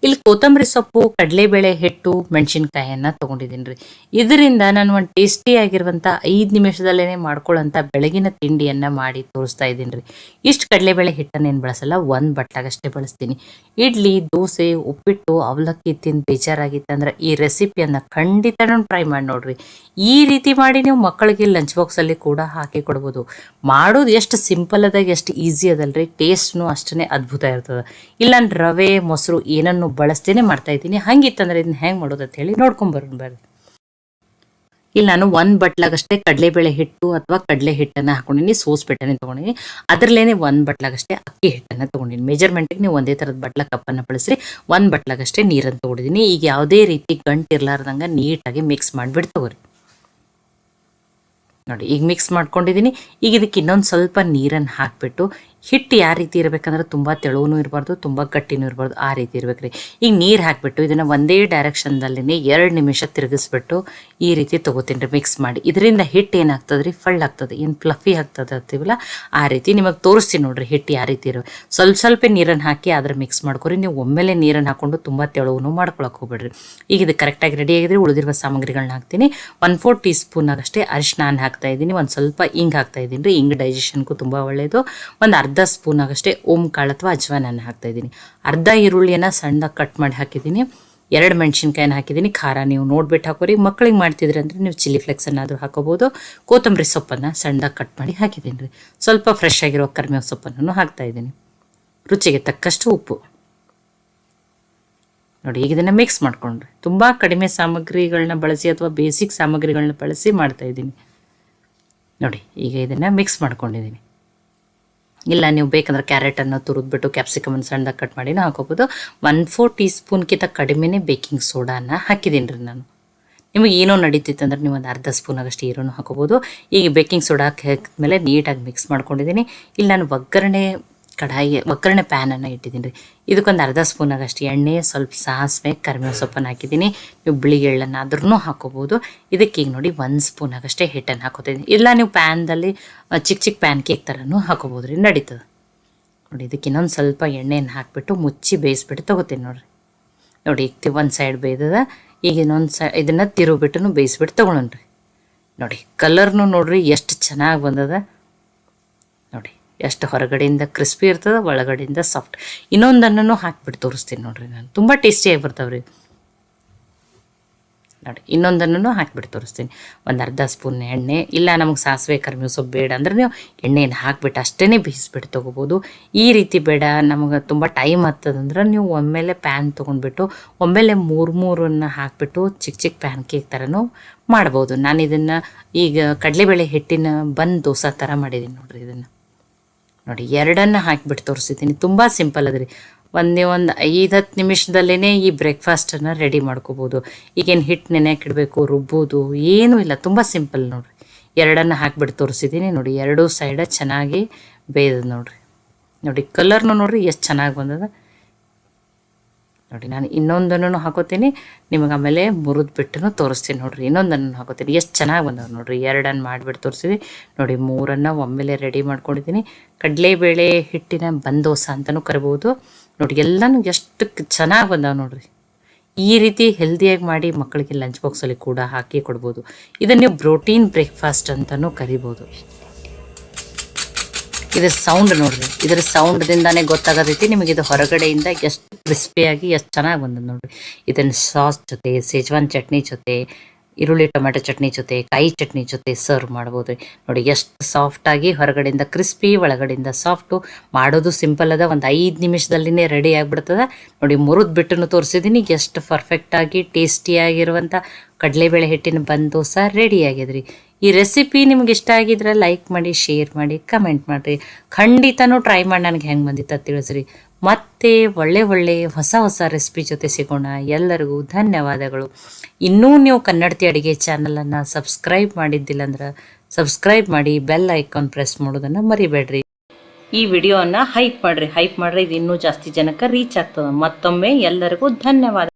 ಇಲ್ಲಿ ಕೊತ್ತಂಬರಿ ಸೊಪ್ಪು, ಕಡಲೆಬೇಳೆ ಹಿಟ್ಟು, ಮೆಣಸಿನಕಾಯಿಯನ್ನ ತಗೊಂಡಿದ್ದೀನಿ ರೀ. ಇದರಿಂದ ನಾನು ಒಂದು ಟೇಸ್ಟಿ ಆಗಿರುವಂಥ 5 ನಿಮಿಷದಲ್ಲೇ ಮಾಡ್ಕೊಳ್ಳೋಂಥ ಬೆಳಗಿನ ತಿಂಡಿಯನ್ನು ಮಾಡಿ ತೋರಿಸ್ತಾ ಇದ್ದೀನಿ ರೀ. ಇಷ್ಟು ಕಡಲೆಬೇಳೆ ಹಿಟ್ಟನ್ನು ಏನು ಬಳಸಲ್ಲ, 1 ಬಟ್ಲಾಗಷ್ಟೇ ಬಳಸ್ತೀನಿ. ಇಡ್ಲಿ, ದೋಸೆ, ಉಪ್ಪಿಟ್ಟು, ಅವಲಕ್ಕಿ ತಿಂದು ಬೇಜಾರಾಗಿತ್ತು ಅಂದ್ರೆ ಈ ರೆಸಿಪಿಯನ್ನು ಖಂಡಿತನೂ ಟ್ರೈ ಮಾಡಿ ನೋಡ್ರಿ. ಈ ರೀತಿ ಮಾಡಿ ನೀವು ಮಕ್ಕಳಿಗೆ ಲಂಚ್ ಬಾಕ್ಸಲ್ಲಿ ಕೂಡ ಹಾಕಿ ಕೊಡ್ಬೋದು. ಮಾಡೋದು ಎಷ್ಟು ಸಿಂಪಲ್ ಅದಾಗ ಎಷ್ಟು ಈಸಿ ಅದಲ್ರಿ, ಟೇಸ್ಟ್ನು ಅಷ್ಟೇ ಅದ್ಭುತ ಇರ್ತದೆ. ಇಲ್ಲ ನಾನು ರವೆ, ಮೊಸರು ಏನನ್ನು ಬಳಸ್ತೇನೆ ಮಾಡ್ತಾ ಇದ್ದೀನಿ. ಹಂಗಿತ್ತಂದ್ರೆ ಇದನ್ನ ಹೆಂಗೆ ಮಾಡೋದು ಅಂತ ಹೇಳಿ ನೋಡ್ಕೊಂಬರೋಣ ಬರ್ರಿ. ಇಲ್ಲಿ ನಾನು 1 ಬಟ್ಲಾಗಷ್ಟೇ ಕಡಲೆಬೇಳೆ ಹಿಟ್ಟು ಅಥವಾ ಕಡಲೆ ಹಿಟ್ಟನ್ನು ಹಾಕೊಂಡಿನಿ, ಸೋಸ್ ಬೆಟ್ಟನೆ ತೊಗೊಂಡಿನಿ. ಅದರಲ್ಲೇನೆ 1 ಬಟ್ಲಾಗಷ್ಟೇ ಅಕ್ಕಿ ಹಿಟ್ಟನ್ನು ತೊಗೊಂಡಿನಿ. ಮೆಜರ್ಮೆಂಟಿಗೆ ನೀವು ಒಂದೇ ಥರದ ಬಟ್ಲ ಕಪ್ಪನ್ನು ಬಳಸ್ರಿ. 1 ಬಟ್ಲಾಗಷ್ಟೇ ನೀರನ್ನು ತೊಗೊಂಡಿದ್ದೀನಿ. ಈಗ ಯಾವುದೇ ರೀತಿ ಗಂಟು ಇರ್ಲಾರ್ದಂಗೆ ನೀಟಾಗಿ ಮಿಕ್ಸ್ ಮಾಡಿಬಿಟ್ಟು ತಗೋರಿ. ನೋಡಿ ಈಗ ಮಿಕ್ಸ್ ಮಾಡ್ಕೊಂಡಿದ್ದೀನಿ. ಈಗ ಇದಕ್ಕೆ ಇನ್ನೊಂದು ಸ್ವಲ್ಪ ನೀರನ್ನು ಹಾಕಿಬಿಟ್ಟು, ಹಿಟ್ಟು ಯಾವ ರೀತಿ ಇರಬೇಕಂದ್ರೆ ತುಂಬ ತೆಳುವೂ ಇರಬಾರ್ದು, ತುಂಬ ಗಟ್ಟಿನೂ ಇರಬಾರ್ದು, ಆ ರೀತಿ ಇರ್ಬೇಕು ರೀ. ಈಗ ನೀರು ಹಾಕಿಬಿಟ್ಟು ಇದನ್ನು ಒಂದೇ ಡೈರೆಕ್ಷನ್ದಲ್ಲೇ 2 ನಿಮಿಷ ತಿರುಗಿಸ್ಬಿಟ್ಟು ಈ ರೀತಿ ತೊಗೋತೀನಿ ರೀ ಮಿಕ್ಸ್ ಮಾಡಿ. ಇದರಿಂದ ಹಿಟ್ಟು ಏನಾಗ್ತದೆ ರೀ, ಫಳ್ಳಾಗ್ತದೆ, ಏನು ಫ್ಲಫಿ ಆಗ್ತದೆ ಅಂತೀವಲ್ಲ ಆ ರೀತಿ. ನಿಮಗೆ ತೋರಿಸ್ತೀನಿ ನೋಡಿರಿ ಹಿಟ್ಟು ಯಾವ ರೀತಿ ಇರೋ. ಸ್ವಲ್ಪ ನೀರನ್ನು ಹಾಕಿ ಆದ್ರೆ ಮಿಕ್ಸ್ ಮಾಡ್ಕೊರಿ. ನೀವು ಒಮ್ಮೆಲೆ ನೀರನ್ನು ಹಾಕ್ಕೊಂಡು ತುಂಬ ತೆಳುವೂ ಮಾಡ್ಕೊಳಕ್ಕೆ ಹೋಗ್ಬೇಡ್ರಿ. ಈಗ ಇದು ಕರೆಕ್ಟಾಗಿ ರೆಡಿ ಆಗಿದ್ರೆ ಉಳಿದಿರುವ ಸಾಮಗ್ರಿಗಳನ್ನ ಹಾಕ್ತೀನಿ. 1/4 ಟೀ ಸ್ಪೂನಾಗಷ್ಟೇ ಅರಿಶಿನ ಹಾಕ್ತಾ ಇದ್ದೀನಿ. ಒಂದು ಸ್ವಲ್ಪ ಹಿಂಗೆ ಹಾಕ್ತಾ ಇದ್ದೀನಿ ರೀ. ಹಿಂಗೆ ಡೈಜೆಷನ್ಗೂ ತುಂಬ ಒಳ್ಳೆಯದು. ಒಂದು ಅರ್ಧ ಸ್ಪೂನಾಗಷ್ಟೇ ಓಂ ಕಾಳು ಅಥವಾ ಅಜ್ವಾನನ್ನು ಹಾಕ್ತಾ ಇದ್ದೀನಿ. ಅರ್ಧ ಈರುಳ್ಳಿಯನ್ನು ಸಣ್ಣದಾಗಿ ಕಟ್ ಮಾಡಿ ಹಾಕಿದ್ದೀನಿ. 2 ಮೆಣಸಿನ್ಕಾಯಿನ ಹಾಕಿದ್ದೀನಿ. ಖಾರ ನೀವು ನೋಡ್ಬಿಟ್ಟು ಹಾಕೋರಿ. ಮಕ್ಕಳಿಗೆ ಮಾಡ್ತಿದ್ರಿ ಅಂದರೆ ನೀವು ಚಿಲ್ಲಿ ಫ್ಲೆಕ್ಸನ್ನಾದರೂ ಹಾಕೋಬೋದು. ಕೊತ್ತಂಬರಿ ಸೊಪ್ಪನ್ನು ಸಣ್ಣದಾಗಿ ಕಟ್ ಮಾಡಿ ಹಾಕಿದ್ದೀನಿ ರೀ. ಸ್ವಲ್ಪ ಫ್ರೆಶ್ ಆಗಿರೋ ಕರಿಬೇವು ಸೊಪ್ಪನ್ನು ಹಾಕ್ತಾ ಇದ್ದೀನಿ. ರುಚಿಗೆ ತಕ್ಕಷ್ಟು ಉಪ್ಪು. ನೋಡಿ ಈಗ ಇದನ್ನು ಮಿಕ್ಸ್ ಮಾಡ್ಕೊಂಡ್ರಿ. ತುಂಬ ಕಡಿಮೆ ಸಾಮಗ್ರಿಗಳನ್ನ ಬಳಸಿ ಅಥವಾ ಬೇಸಿಕ್ ಸಾಮಗ್ರಿಗಳನ್ನ ಬಳಸಿ ಮಾಡ್ತಾ ಇದ್ದೀನಿ. ನೋಡಿ ಈಗ ಇದನ್ನು ಮಿಕ್ಸ್ ಮಾಡ್ಕೊಂಡಿದ್ದೀನಿ. ಇಲ್ಲ ನೀವು ಬೇಕಂದ್ರೆ ಕ್ಯಾರೆಟನ್ನು ತುರಿದ್ಬಿಟ್ಟು ಕ್ಯಾಪ್ಸಿಕಮನ್ನು ಸಣ್ಣದಾಗಿ ಕಟ್ ಮಾಡಿನೂ ಹಾಕೋಬೋದು. 1/4 ಟೀ ಸ್ಪೂನ್ಗಿಂತ ಕಡಿಮೆನೇ ಬೇಕಿಂಗ್ ಸೋಡಾನ ಹಾಕಿದ್ದೀನಿ ರೀ ನಾನು. ನಿಮಗೆ ಏನೋ ನಡೀತಿತ್ತು ಅಂದ್ರೆ ನೀವು ಒಂದು ಅರ್ಧ ಸ್ಪೂನಾಗಷ್ಟು ಈರುಳ್ಳಿ ಹಾಕೋಬೋದು. ಈಗ ಬೇಕಿಂಗ್ ಸೋಡಾ ಹಾಕಿದ್ಮೇಲೆ ನೀಟಾಗಿ ಮಿಕ್ಸ್ ಮಾಡ್ಕೊಂಡಿದ್ದೀನಿ. ಇಲ್ಲಿ ನಾನು ಒಗ್ಗರಣೆ ಪ್ಯಾನನ್ನು ಇಟ್ಟಿದ್ದೀನಿ ರೀ. ಇದಕ್ಕೊಂದು ಅರ್ಧ ಸ್ಪೂನಾಗಷ್ಟು ಎಣ್ಣೆ, ಸ್ವಲ್ಪ ಸಾಸಿವೆ, ಕರಿಬೇವು ಸೊಪ್ಪನ್ನು ಹಾಕಿದ್ದೀನಿ. ನೀವು ಬಿಳಿ ಎಳ್ಳನ್ನು ಆದ್ರೂ ಹಾಕೋಬೋದು. ಇದಕ್ಕೆ ಈಗ ನೋಡಿ 1 ಸ್ಪೂನಾಗಷ್ಟೇ ಹಿಟ್ಟನ್ನು ಹಾಕೋತಿದ್ದೀನಿ. ಇಲ್ಲ ನೀವು ಪ್ಯಾನ್ದಲ್ಲಿ ಚಿಕ್ಕ ಪ್ಯಾನ್ ಕೇಕ್ ಥರನೂ ಹಾಕೋಬೋದು ರೀ, ನಡೀತದೆ. ನೋಡಿ ಇದಕ್ಕೆ ಇನ್ನೊಂದು ಸ್ವಲ್ಪ ಎಣ್ಣೆಯನ್ನು ಹಾಕಿಬಿಟ್ಟು ಮುಚ್ಚಿ ಬೇಯಿಸ್ಬಿಟ್ಟು ತೊಗೋತೀನಿ ನೋಡಿರಿ. ನೋಡಿ ಈಗ ಒಂದು ಸೈಡ್ ಬೇಯ್ದದ. ಈಗ ಇನ್ನೊಂದು ಇದನ್ನು ತಿರುಗಿಬಿಟ್ಟು ಬೇಯಿಸ್ಬಿಟ್ಟು ತೊಗೊಳೋಣ್ರಿ. ನೋಡಿ ಕಲರ್ನು ನೋಡಿರಿ ಎಷ್ಟು ಚೆನ್ನಾಗಿ ಬಂದದ. ನೋಡಿ ಎಷ್ಟು ಹೊರಗಡೆಯಿಂದ ಕ್ರಿಸ್ಪಿ ಇರ್ತದೆ, ಒಳಗಡೆಯಿಂದ ಸಾಫ್ಟ್. ಇನ್ನೊಂದನ್ನು ಹಾಕಿಬಿಟ್ಟು ತೋರಿಸ್ತೀನಿ ನೋಡಿರಿ ನಾನು. ತುಂಬ ಟೇಸ್ಟಿಯಾಗಿ ಬರ್ತಾವ್ರಿ. ನೋಡಿ ಇನ್ನೊಂದನ್ನು ಹಾಕಿಬಿಟ್ಟು ತೋರಿಸ್ತೀನಿ. ಒಂದು ಅರ್ಧ ಸ್ಪೂನ್ ಎಣ್ಣೆ. ಇಲ್ಲ ನಮಗೆ ಸಾಸಿವೆ ಕರಿಬೇವು ಸೊಪ್ಪು ಬೇಡ ಅಂದ್ರೆ ನೀವು ಎಣ್ಣೆಯನ್ನು ಹಾಕಿಬಿಟ್ಟು ಅಷ್ಟೇ ಬೇಯಿಸ್ಬಿಟ್ಟು ತೊಗೋಬೋದು. ಈ ರೀತಿ ಬೇಡ ನಮಗೆ ತುಂಬ ಟೈಮ್ ಆಗ್ತದಂದ್ರೆ ನೀವು ಒಮ್ಮೆಲೆ ಪ್ಯಾನ್ ತೊಗೊಂಡ್ಬಿಟ್ಟು ಒಮ್ಮೆಲೆ 3 ಹಾಕಿಬಿಟ್ಟು ಚಿಕ್ಕ ಪ್ಯಾನ್ ಕೇಕ್ ಥರನೂ ಮಾಡ್ಬೋದು. ನಾನು ಇದನ್ನು ಈಗ ಕಡಲೆಬೇಳೆ ಹಿಟ್ಟಿನ ದೋಸೆ ಥರ ಮಾಡಿದ್ದೀನಿ ನೋಡಿರಿ. ಇದನ್ನು ನೋಡಿ 2 ಹಾಕಿಬಿಟ್ಟು ತೋರಿಸಿದ್ದೀನಿ. ತುಂಬ ಸಿಂಪಲ್ ಅದ್ರಿ. ಒಂದು 5-10 ನಿಮಿಷದಲ್ಲೇ ಈ ಬ್ರೇಕ್ಫಾಸ್ಟನ್ನು ರೆಡಿ ಮಾಡ್ಕೋಬೋದು. ಈಗೇನು ಹಿಟ್ಟು ನೆನೆಯಾಕಿಡಬೇಕು, ರುಬ್ಬೋದು ಏನೂ ಇಲ್ಲ, ತುಂಬ ಸಿಂಪಲ್ ನೋಡಿರಿ. 2 ಹಾಕಿಬಿಟ್ಟು ತೋರಿಸಿದ್ದೀನಿ. ನೋಡಿ 2 ಸೈಡ ಚೆನ್ನಾಗಿ ಬೇಯ್ದದ ನೋಡಿರಿ. ನೋಡಿ ಕಲರ್ನು ನೋಡಿರಿ ಎಷ್ಟು ಚೆನ್ನಾಗಿ ಬಂದದ. ನೋಡಿ ನಾನು ಇನ್ನೊಂದನ್ನು ಹಾಕೋತೀನಿ. ನಿಮಗೆ ಆಮೇಲೆ ಮುರಿದ್ಬಿಟ್ಟು ತೋರಿಸ್ತೀನಿ ನೋಡಿರಿ. ಇನ್ನೊಂದನ್ನು ಹಾಕೋತೀನಿ. ಎಷ್ಟು ಚೆನ್ನಾಗಿ ಬಂದವ ನೋಡಿರಿ. 2 ಮಾಡಿಬಿಟ್ಟು ತೋರಿಸಿದ್ವಿ. ನೋಡಿ 3 ಒಮ್ಮೆಲೆ ರೆಡಿ ಮಾಡ್ಕೊಂಡಿದ್ದೀನಿ. ಕಡಲೆಬೇಳೆ ಹಿಟ್ಟಿನ ದೋಸೆ ಅಂತಲೂ ಕರಿಬೋದು. ನೋಡಿ ಎಲ್ಲನೂ ಎಷ್ಟು ಚೆನ್ನಾಗಿ ಬಂದಾವೆ ನೋಡಿರಿ. ಈ ರೀತಿ ಹೆಲ್ದಿಯಾಗಿ ಮಾಡಿ ಮಕ್ಕಳಿಗೆ ಲಂಚ್ ಬಾಕ್ಸಲ್ಲಿ ಕೂಡ ಹಾಕಿ ಕೊಡ್ಬೋದು. ಇದನ್ನು ನೀವು ಪ್ರೋಟೀನ್ ಬ್ರೇಕ್ಫಾಸ್ಟ್ ಅಂತಲೂ ಕರಿಬೋದು. ಇದರ ಸೌಂಡ್ ನೋಡ್ರಿ. ಇದರ ಸೌಂಡ್ದಿಂದಾನೇ ಗೊತ್ತಾಗತೈತಿ ನಿಮಗೆ ಇದು ಹೊರಗಡೆಯಿಂದ ಎಷ್ಟು ಕ್ರಿಸ್ಪಿಯಾಗಿ ಎಷ್ಟು ಚೆನ್ನಾಗಿ ಬಂದದ್ದು ನೋಡ್ರಿ. ಇದನ್ನು ಸಾಸ್ ಜೊತೆ, ಸೇಜ್ವಾನ್ ಚಟ್ನಿ ಜೊತೆ, ಈರುಳ್ಳಿ ಟೊಮೆಟೊ ಚಟ್ನಿ ಜೊತೆ, ಕಾಯಿ ಚಟ್ನಿ ಜೊತೆ ಸರ್ವ್ ಮಾಡ್ಬೋದು ರೀ. ನೋಡಿ ಎಷ್ಟು ಸಾಫ್ಟಾಗಿ ಹೊರಗಡೆಯಿಂದ ಕ್ರಿಸ್ಪಿ, ಒಳಗಡೆಯಿಂದ ಸಾಫ್ಟು. ಮಾಡೋದು ಸಿಂಪಲ್ ಅದ. ಒಂದು 5 ನಿಮಿಷದಲ್ಲಿನೇ ರೆಡಿ ಆಗಿಬಿಡ್ತದೆ. ನೋಡಿ ಮುರಿದ್ಬಿಟ್ಟು ತೋರಿಸಿದ್ದೀನಿ. ಎಷ್ಟು ಪರ್ಫೆಕ್ಟಾಗಿ ಟೇಸ್ಟಿಯಾಗಿರುವಂಥ ಕಡಲೆಬೇಳೆ ಹಿಟ್ಟಿನ ದೋಸೆ ರೆಡಿ ಆಗಿದ್ರಿ. ಈ ರೆಸಿಪಿ ನಿಮ್ಗೆ ಇಷ್ಟ ಆಗಿದ್ರೆ ಲೈಕ್ ಮಾಡಿ, ಶೇರ್ ಮಾಡಿ, ಕಮೆಂಟ್ ಮಾಡಿರಿ. ಖಂಡಿತನೂ ಟ್ರೈ ಮಾಡಿ ನನಗೆ ಹೆಂಗೆ ಬಂದಿತ್ತು ತಿಳಿಸ್ರಿ. ಮತ್ತೆ ಒಳ್ಳೆ ಹೊಸ ರೆಸಿಪಿ ಜೊತೆ ಸಿಗೋಣ. ಎಲ್ಲರಿಗೂ ಧನ್ಯವಾದಗಳು. ಇನ್ನೂ ನೀವು ಕನ್ನಡತಿ ಅಡುಗೆ ಚಾನಲನ್ನು ಸಬ್ಸ್ಕ್ರೈಬ್ ಮಾಡಿದ್ದಿಲ್ಲ ಅಂದ್ರೆ ಸಬ್ಸ್ಕ್ರೈಬ್ ಮಾಡಿ, ಬೆಲ್ ಐಕಾನ್ ಪ್ರೆಸ್ ಮಾಡೋದನ್ನು ಮರಿಬೇಡ್ರಿ. ಈ ವಿಡಿಯೋನ ಹೈಪ್ ಮಾಡಿರಿ. ಇದು ಇನ್ನೂ ಜಾಸ್ತಿ ಜನಕ್ಕೆ ರೀಚ್ ಆಗ್ತದೆ. ಮತ್ತೊಮ್ಮೆ ಎಲ್ಲರಿಗೂ ಧನ್ಯವಾದ.